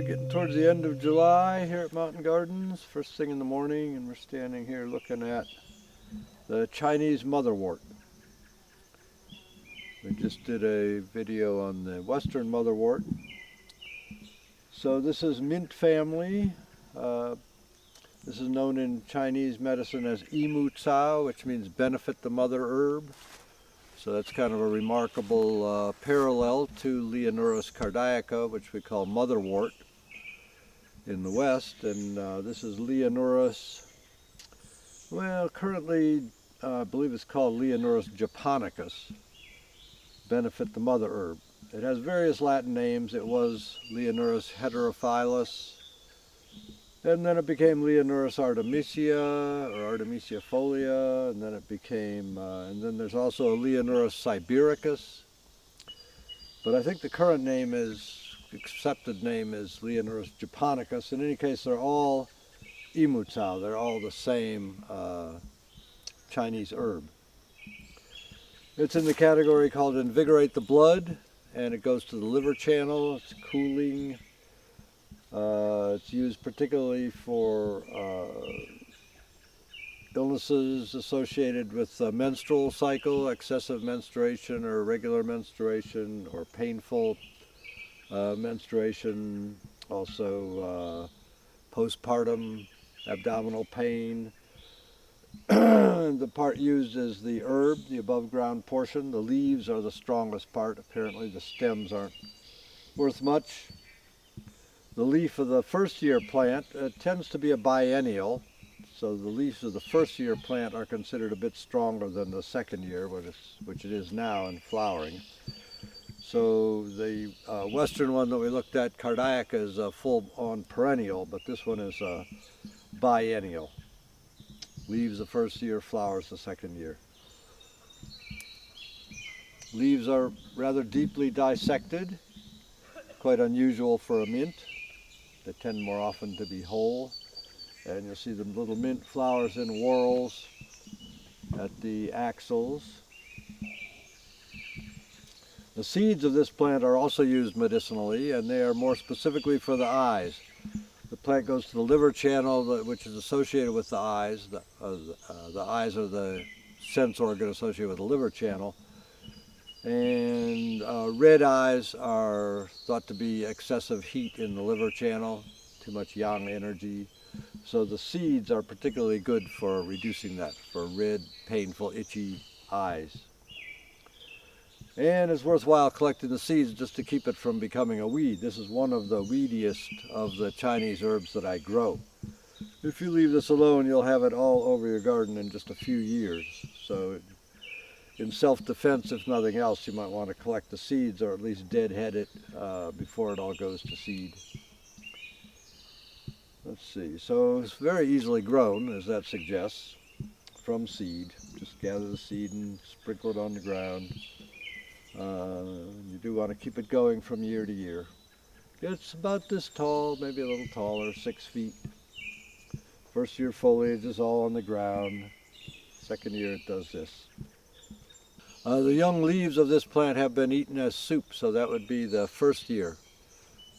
Getting towards the end of July here at Mountain Gardens, first thing in the morning, and we're standing here looking at the Chinese motherwort. We just did a video on the western motherwort. So this is mint family. This is known in Chinese medicine as Imu Cao, which means benefit the mother herb. So that's kind of a remarkable parallel to Leonurus cardaica, which we call motherwort in the West. And this is Leonurus, well, currently I believe it's called Leonurus japonicus, benefit the mother herb. It has various Latin names. It was Leonurus heterophyllus, and then it became Leonurus artemisia or Artemisia folia, and then it became, and then there's also a Leonurus sibiricus. But I think the current name is, accepted name is Leonurus japonicus. In any case, they're all Imu Cao. They're all the same Chinese herb. It's in the category called invigorate the blood, and it goes to the liver channel. It's cooling. It's used particularly for illnesses associated with menstrual cycle, excessive menstruation or irregular menstruation, or painful menstruation, also postpartum abdominal pain. The part used is the herb, the above ground portion. The leaves are the strongest part. Apparently the stems aren't worth much. The leaf of the first year plant tends to be a biennial, so the leaves of the first year plant are considered a bit stronger than the second year, which it is now in flowering. So the western one that we looked at, cardaica, is a full-on perennial, but this one is a biennial. Leaves the first year, flowers the second year. Leaves are rather deeply dissected, quite unusual for a mint. They tend more often to be whole, and you'll see the little mint flowers in whorls at the axils. The seeds of this plant are also used medicinally, and they are more specifically for the eyes. The plant goes to the liver channel, which is associated with the eyes. The eyes are the sense organ associated with the liver channel. And red eyes are thought to be excessive heat in the liver channel, too much yang energy. So the seeds are particularly good for reducing that, for red, painful, itchy eyes. And it's worthwhile collecting the seeds just to keep it from becoming a weed. This is one of the weediest of the Chinese herbs that I grow. If you leave this alone, you'll have it all over your garden in just a few years. So in self-defense, if nothing else, you might want to collect the seeds, or at least deadhead it before it all goes to seed. Let's see, so it's very easily grown, as that suggests, from seed. Just gather the seed and sprinkle it on the ground. You do want to keep it going from year to year. It's about this tall, maybe a little taller, 6 feet. First year foliage is all on the ground. Second year it does this. The young leaves of this plant have been eaten as soup, so that would be the first year,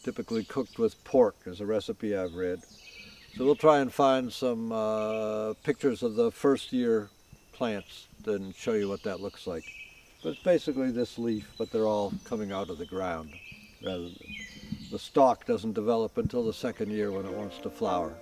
typically cooked with pork, is a recipe I've read. So we'll try and find some pictures of the first year plants and show you what that looks like. But it's basically this leaf, but they're all coming out of the ground. Rather than, the stalk doesn't develop until the second year when it wants to flower.